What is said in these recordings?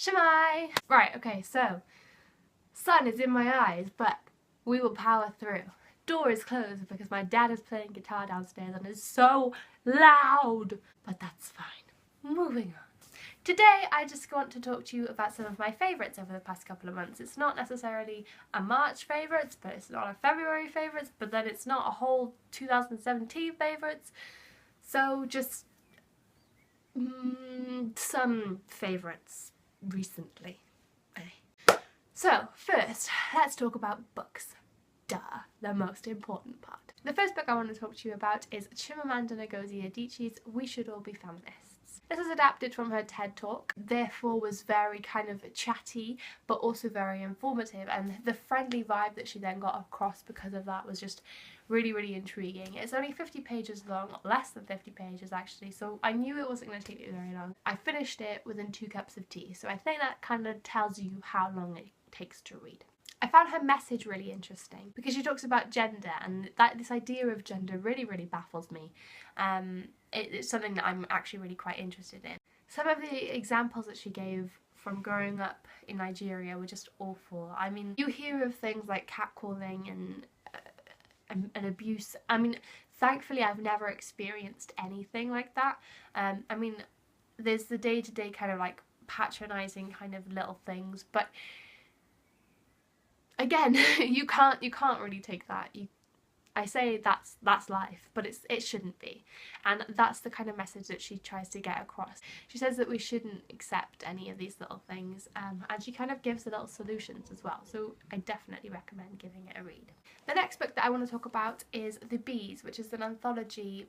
Shemai! Right, okay, so sun is in my eyes, but we will power through. Door is closed because my dad is playing guitar downstairs and it's so loud, but that's fine. Moving on. Today I just want to talk to you about some of my favourites over the past couple of months. It's not necessarily a March favourites, but it's not a February favourites, but then it's not a whole 2017 favourites. So just some favourites recently. So first, let's talk about books. Duh, the most important part. The first book I want to talk to you about is Chimamanda Ngozi Adichie's We Should All Be Feminists. This was adapted from her TED Talk, therefore was very kind of chatty but also very informative, and the friendly vibe that she then got across because of that was just really intriguing. It's only 50 pages long, less than 50 pages actually, so I knew it wasn't going to take me very long. I finished it within 2 cups of tea, so I think that kind of tells you how long it takes to read. I found her message really interesting because she talks about gender, and this idea of gender really baffles me. It's something that I'm actually really quite interested in. Some of the examples that she gave from growing up in Nigeria were just awful. I mean, you hear of things like catcalling and abuse. I mean, thankfully I've never experienced anything like that. I mean, there's the day-to-day kind of like patronising kind of little things, but again, you can't really take that. I say that's life, but it shouldn't be, and that's the kind of message that she tries to get across. She says that we shouldn't accept any of these little things, and she kind of gives the little solutions as well, so I definitely recommend giving it a read. The next book that I want to talk about is The Bees, which is an anthology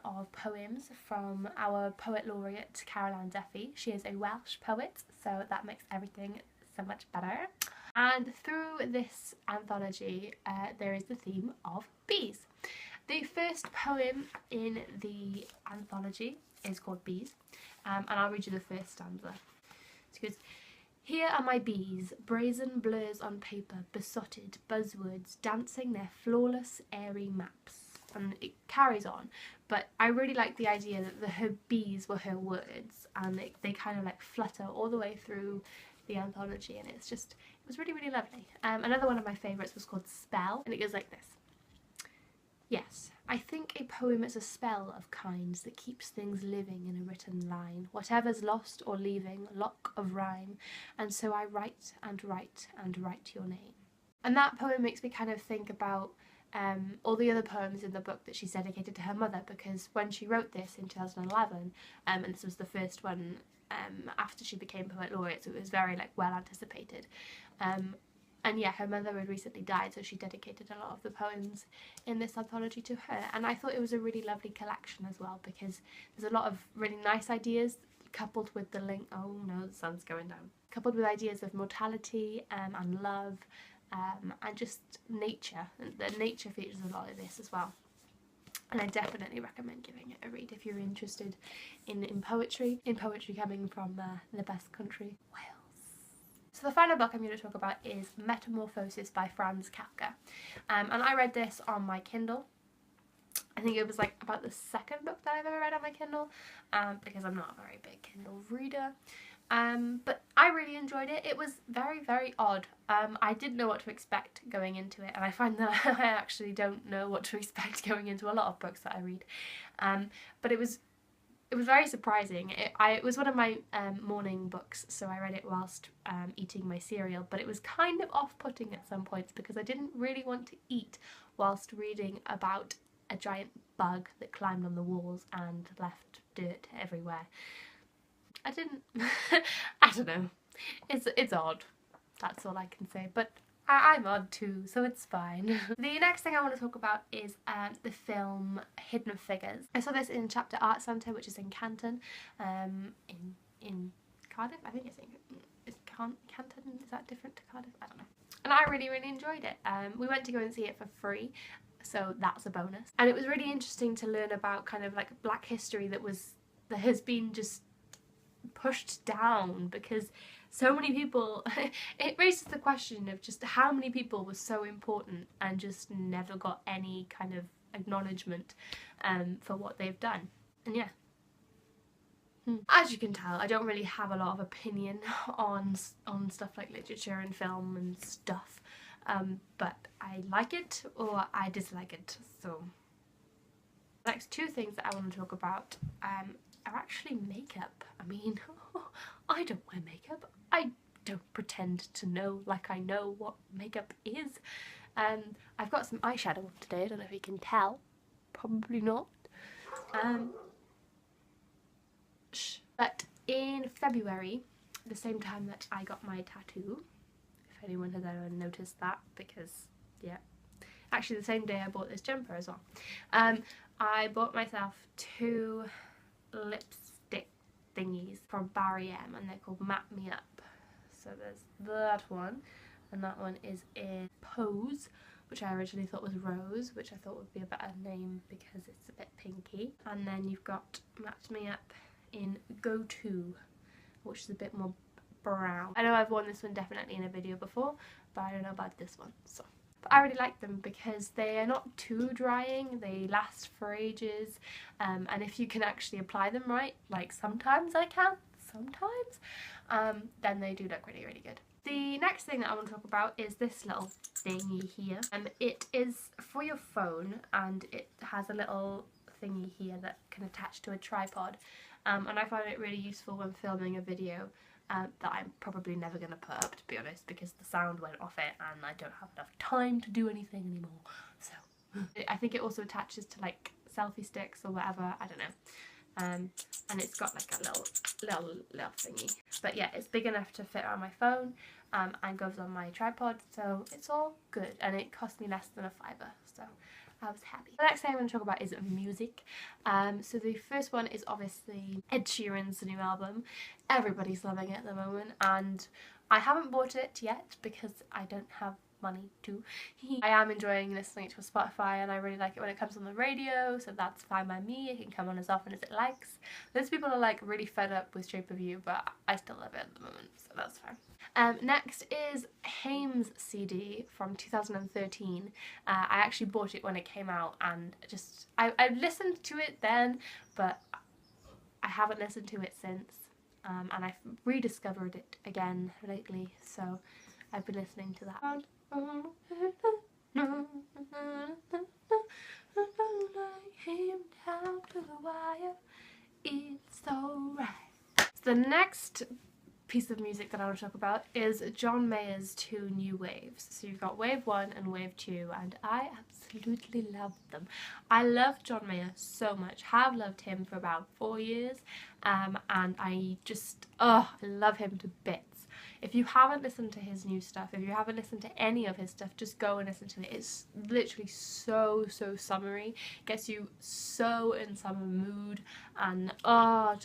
of poems from our poet laureate Caroline Duffy. She is a Welsh poet, so that makes everything so much better. And through this anthology there is the theme of bees. The first poem in the anthology is called Bees, and I'll read you the first stanza. It goes, "Here are my bees, brazen blurs on paper, besotted buzzwords, dancing their flawless airy maps." And it carries on, but I really like the idea that her bees were her words, and they kind of like flutter all the way through the anthology, and it was really lovely. Another one of my favourites was called Spell, and it goes like this. "Yes, I think a poem is a spell of kinds that keeps things living in a written line, whatever's lost or leaving, lock of rhyme, and so I write and write and write your name." And that poem makes me kind of think about all the other poems in the book that she's dedicated to her mother, because when she wrote this in 2011, and this was the first one after she became poet laureate, so it was very like well anticipated, and yeah, her mother had recently died, so she dedicated a lot of the poems in this anthology to her, and I thought it was a really lovely collection as well, because there's a lot of really nice ideas coupled with the oh no, the sun's going down, coupled with ideas of mortality and love, and just nature. The nature features a lot of this as well. And I definitely recommend giving it a read if you're interested in poetry coming from the best country, Wales. So the final book I'm going to talk about is Metamorphosis by Franz Kafka. And I read this on my Kindle. I think it was like about the second book that I've ever read on my Kindle, because I'm not a very big Kindle reader. But I really enjoyed it. It was very odd. I didn't know what to expect going into it, and I find that I actually don't know what to expect going into a lot of books that I read. But it was very surprising. It was one of my morning books, so I read it whilst eating my cereal, but it was kind of off-putting at some points because I didn't really want to eat whilst reading about a giant bug that climbed on the walls and left dirt everywhere. I don't know. It's odd. That's all I can say. But I'm odd too, so it's fine. The next thing I want to talk about is the film Hidden Figures. I saw this in Chapter Art Centre, which is in Canton, in Cardiff. I think it's Canton. Is that different to Cardiff? I don't know. And I really enjoyed it. We went to go and see it for free, so that's a bonus. And it was really interesting to learn about kind of like Black history that has been just pushed down, because so many people it raises the question of just how many people were so important and just never got any kind of acknowledgement for what they've done. And yeah, As you can tell, I don't really have a lot of opinion on stuff like literature and film and stuff, but I like it or I dislike it. So the next two things that I want to talk about are actually makeup. I mean, I don't wear makeup. I don't pretend to know like I know what makeup is. I've got some eyeshadow on today. I don't know if you can tell. Probably not. But in February, the same time that I got my tattoo, if anyone has ever noticed that, because yeah, actually the same day I bought this jumper as well, I bought myself two lipstick thingies from Barry M, and they're called Map Me Up. So there's that one, and that one is in Pose, which I originally thought was Rose, which I thought would be a better name because it's a bit pinky. And then you've got Map Me Up in Go To, which is a bit more brown. I know I've worn this one definitely in a video before, but I don't know about this one. So, but I really like them because they are not too drying, they last for ages, and if you can actually apply them right, like sometimes I can, then they do look really, really good. The next thing that I want to talk about is this little thingy here. It is for your phone, and it has a little thingy here that can attach to a tripod, and I find it really useful when filming a video that I'm probably never going to put up, to be honest, because the sound went off it and I don't have enough time to do anything anymore. So I think it also attaches to like selfie sticks or whatever, I don't know. And it's got like a little thingy, but yeah, it's big enough to fit on my phone, and goes on my tripod, so it's all good, and it cost me less than £5, so I was happy. The next thing I'm going to talk about is music. So the first one is obviously Ed Sheeran's new album. Everybody's loving it at the moment, and I haven't bought it yet because I don't have money to. I am enjoying listening to Spotify, and I really like it when it comes on the radio, so that's fine by me. It can come on as often as it likes. Those people are like really fed up with Shape of You, but I still love it at the moment, so that's fine. Next is Haim's CD from 2013. I actually bought it when it came out, and just I listened to it then, but I haven't listened to it since, and I've rediscovered it again lately, so I've been listening to that. It's alright. So the next piece of music that I want to talk about is John Mayer's two new waves. So you've got wave 1 and wave 2, and I absolutely love them. I love John Mayer so much, have loved him for about 4 years, and I just, I love him to bits. If you haven't listened to his new stuff, if you haven't listened to any of his stuff, just go and listen to it. It's literally so summery, gets you so in summer mood, and I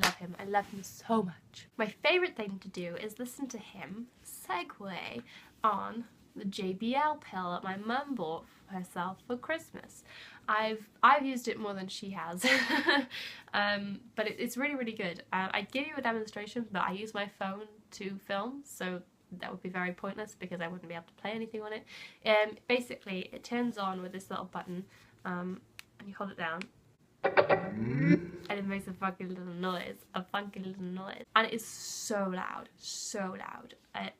love him. I love him so much. My favourite thing to do is listen to him segue on the JBL pill that my mum bought herself for Christmas. I've used it more than she has, but it's really good. I'd give you a demonstration, but I use my phone to film, so that would be very pointless because I wouldn't be able to play anything on it. Basically, it turns on with this little button, and you hold it down, and it makes a funky little noise, and it is so loud.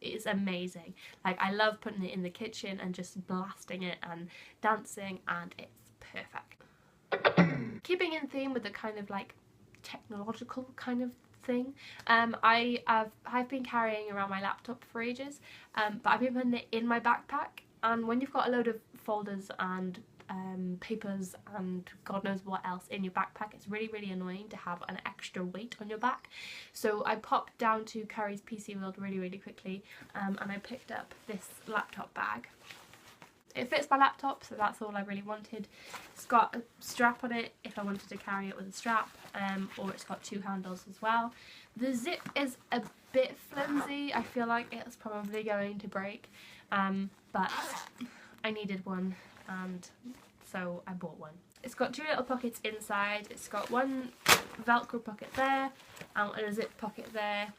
It's amazing. Like, I love putting it in the kitchen and just blasting it and dancing, and it's perfect. Keeping in theme with the kind of like technological kind of thing, I've been carrying around my laptop for ages, but I've been putting it in my backpack, and when you've got a load of folders and papers and God knows what else in your backpack, it's really annoying to have an extra weight on your back. So I popped down to Curry's PC World really quickly, and I picked up this laptop bag. It fits my laptop, so that's all I really wanted. It's got a strap on it if I wanted to carry it with a strap, or it's got 2 handles as well. The zip is a bit flimsy. I feel like it's probably going to break, but I needed one, and so I bought one. It's got 2 little pockets inside. It's got one Velcro pocket there and a zip pocket there.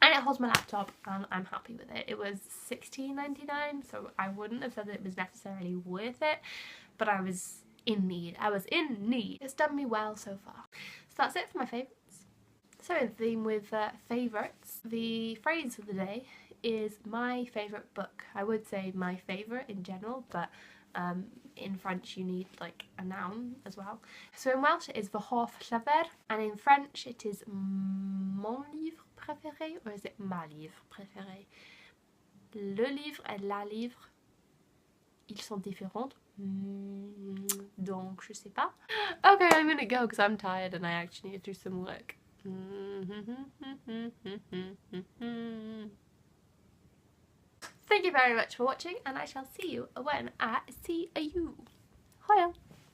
And it holds my laptop, and I'm happy with it. It was $16.99, so I wouldn't have said that it was necessarily worth it, but I was in need. It's done me well so far. So that's it for my favourites. So in theme with favourites, the phrase of the day is my favourite book. I would say my favourite in general, but in French you need like a noun as well. So in Welsh it is fy hoff llyfr, and in French it is mon livre préféré, or is it ma livre préféré? Le livre et la livre, ils sont différents. Donc je sais pas. Okay, I'm gonna go because I'm tired and I actually need to do some work. Thank you very much for watching, and I shall see you when I see you. Hiya!